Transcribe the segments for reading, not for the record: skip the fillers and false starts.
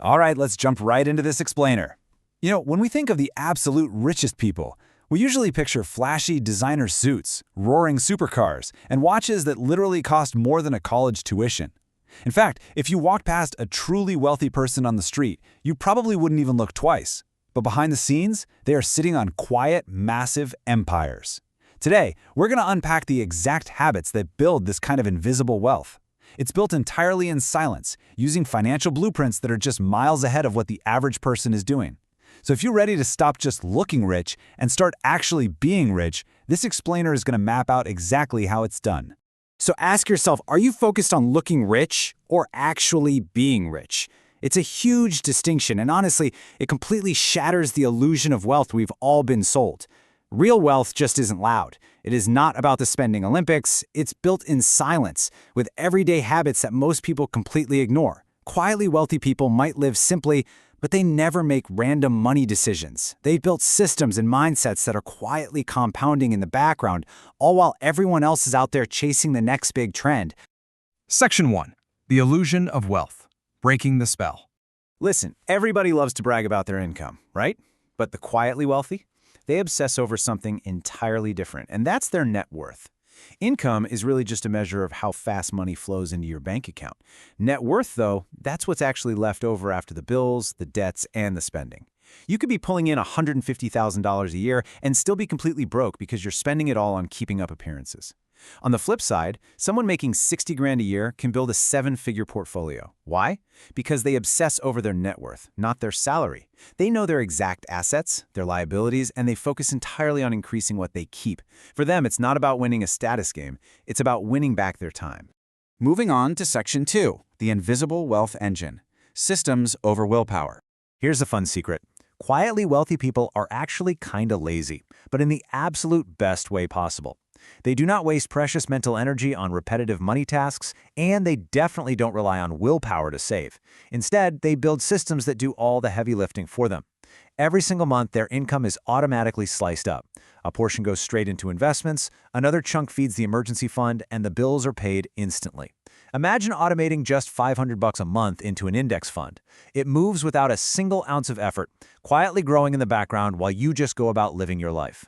All right, let's jump right into this explainer. When we think of the absolute richest people, we usually picture flashy designer suits, roaring supercars, and watches that literally cost more than a college tuition. In fact, if you walked past a truly wealthy person on the street, you probably wouldn't even look twice. But behind the scenes, they are sitting on quiet, massive empires. Today, we're going to unpack the exact habits that build this kind of invisible wealth. It's built entirely in silence, using financial blueprints that are just miles ahead of what the average person is doing. So if you're ready to stop just looking rich and start actually being rich, this explainer is going to map out exactly how it's done. So ask yourself, are you focused on looking rich or actually being rich? It's a huge distinction, and honestly, it completely shatters the illusion of wealth we've all been sold. Real wealth just isn't loud. It is not about the spending Olympics. It's built in silence, with everyday habits that most people completely ignore. Quietly wealthy people might live simply, but they never make random money decisions. They built systems and mindsets that are quietly compounding in the background, all while everyone else is out there chasing the next big trend. Section 1. The Illusion of Wealth. Breaking the Spell. Listen, everybody loves to brag about their income, right? But the quietly wealthy? They obsess over something entirely different, and that's their net worth. Income is really just a measure of how fast money flows into your bank account. Net worth, though, that's what's actually left over after the bills, the debts, and the spending. You could be pulling in $150,000 a year and still be completely broke because you're spending it all on keeping up appearances. On the flip side, someone making 60 grand a year can build a 7-figure portfolio. Why? Because they obsess over their net worth, not their salary. They know their exact assets, their liabilities, and they focus entirely on increasing what they keep. For them, it's not about winning a status game, it's about winning back their time. Moving on to Section 2, the Invisible Wealth Engine. Systems over willpower. Here's a fun secret. Quietly wealthy people are actually kinda lazy, but in the absolute best way possible. They do not waste precious mental energy on repetitive money tasks, and they definitely don't rely on willpower to save. Instead, they build systems that do all the heavy lifting for them. Every single month, their income is automatically sliced up. A portion goes straight into investments, another chunk feeds the emergency fund, and the bills are paid instantly. Imagine automating just $500 a month into an index fund. It moves without a single ounce of effort, quietly growing in the background while you just go about living your life.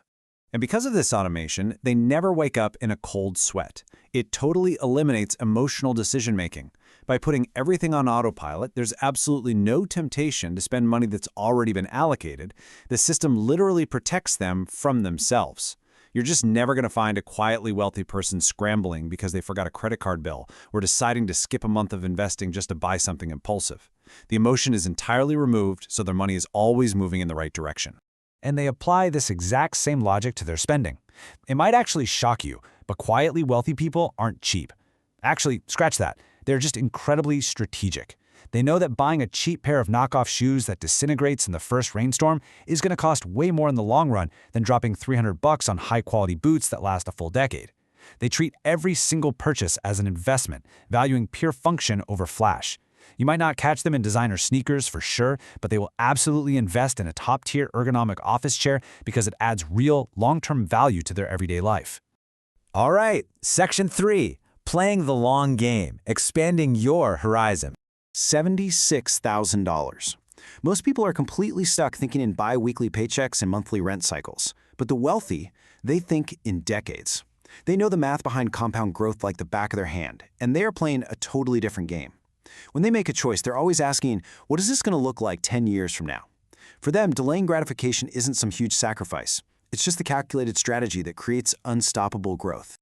And because of this automation, they never wake up in a cold sweat. It totally eliminates emotional decision-making. By putting everything on autopilot, there's absolutely no temptation to spend money that's already been allocated. The system literally protects them from themselves. You're just never going to find a quietly wealthy person scrambling because they forgot a credit card bill or deciding to skip a month of investing just to buy something impulsive. The emotion is entirely removed, so their money is always moving in the right direction. And they apply this exact same logic to their spending. It might actually shock you, but quietly wealthy people aren't cheap. Actually, scratch that. They're just incredibly strategic. They know that buying a cheap pair of knockoff shoes that disintegrates in the first rainstorm is going to cost way more in the long run than dropping $300 on high-quality boots that last a full decade. They treat every single purchase as an investment, valuing pure function over flash. You might not catch them in designer sneakers for sure, but they will absolutely invest in a top-tier ergonomic office chair because it adds real, long-term value to their everyday life. All right, Section 3, playing the long game, expanding your horizon. $76,000. Most people are completely stuck thinking in bi-weekly paychecks and monthly rent cycles. But the wealthy, they think in decades. They know the math behind compound growth like the back of their hand, and they are playing a totally different game. When they make a choice, they're always asking, what is this going to look like 10 years from now? For them, delaying gratification isn't some huge sacrifice. It's just the calculated strategy that creates unstoppable growth.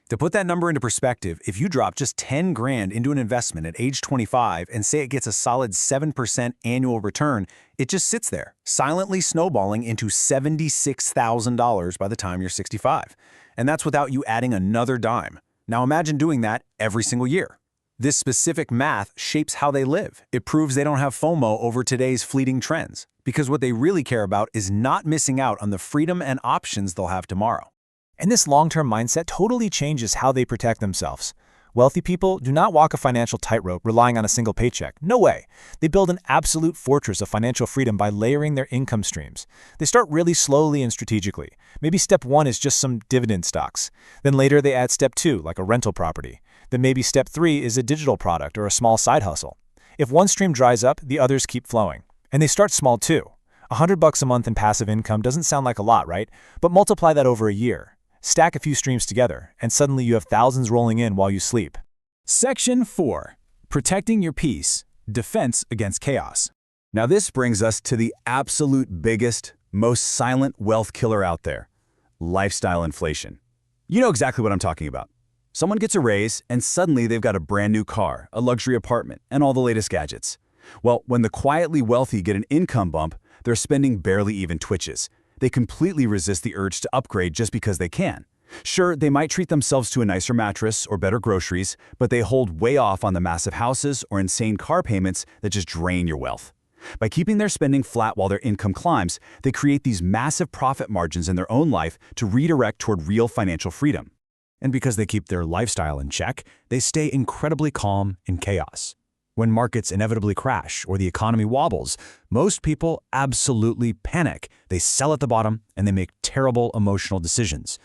To put that number into perspective, if you drop just 10 grand into an investment at age 25 and say it gets a solid 7% annual return, it just sits there, silently snowballing into $76,000 by the time you're 65. And that's without you adding another dime. Now imagine doing that every single year. This specific math shapes how they live. It proves they don't have FOMO over today's fleeting trends, because what they really care about is not missing out on the freedom and options they'll have tomorrow. And this long-term mindset totally changes how they protect themselves. Wealthy people do not walk a financial tightrope relying on a single paycheck. No way. They build an absolute fortress of financial freedom by layering their income streams. They start really slowly and strategically. Maybe step 1 is just some dividend stocks. Then later they add step 2, like a rental property. Then maybe step 3 is a digital product or a small side hustle. If one stream dries up, the others keep flowing. And they start small too. $100 a month in passive income doesn't sound like a lot, right? But multiply that over a year. Stack a few streams together, and suddenly you have thousands rolling in while you sleep. Section 4. Protecting your peace. Defense against chaos. Now this brings us to the absolute biggest, most silent wealth killer out there. Lifestyle inflation. You know exactly what I'm talking about. Someone gets a raise, and suddenly they've got a brand new car, a luxury apartment, and all the latest gadgets. Well, when the quietly wealthy get an income bump, their spending barely even twitches. They completely resist the urge to upgrade just because they can. Sure, they might treat themselves to a nicer mattress or better groceries, but they hold way off on the massive houses or insane car payments that just drain your wealth. By keeping their spending flat while their income climbs, they create these massive profit margins in their own life to redirect toward real financial freedom. And because they keep their lifestyle in check, they stay incredibly calm in chaos. When markets inevitably crash or the economy wobbles, most people absolutely panic. They sell at the bottom and they make terrible emotional decisions.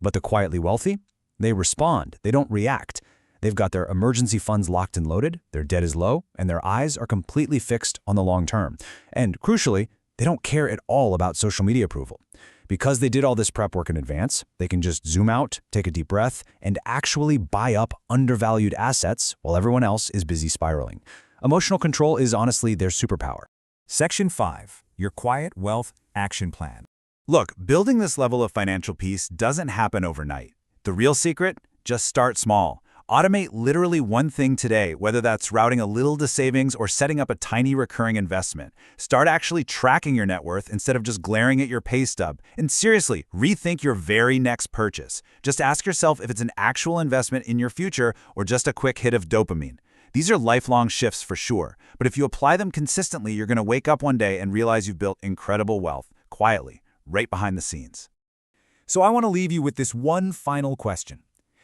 But the quietly wealthy? They respond. They don't react. They've got their emergency funds locked and loaded, their debt is low, and their eyes are completely fixed on the long term. And crucially, they don't care at all about social media approval. Because they did all this prep work in advance, they can just zoom out, take a deep breath, and actually buy up undervalued assets while everyone else is busy spiraling. Emotional control is honestly their superpower. Section 5. Your Quiet Wealth Action Plan. Look, building this level of financial peace doesn't happen overnight. The real secret? Just start small. Automate literally one thing today, whether that's routing a little to savings or setting up a tiny recurring investment. Start actually tracking your net worth instead of just glaring at your pay stub. And seriously, rethink your very next purchase. Just ask yourself if it's an actual investment in your future or just a quick hit of dopamine. These are lifelong shifts for sure, but if you apply them consistently, you're going to wake up one day and realize you've built incredible wealth, quietly, right behind the scenes. So I want to leave you with this one final question.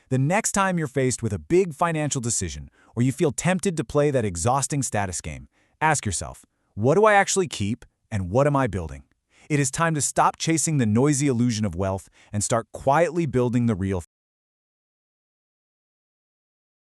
The next time you're faced with a big financial decision or you feel tempted to play that exhausting status game, ask yourself, what do I actually keep and what am I building? It is time to stop chasing the noisy illusion of wealth and start quietly building the real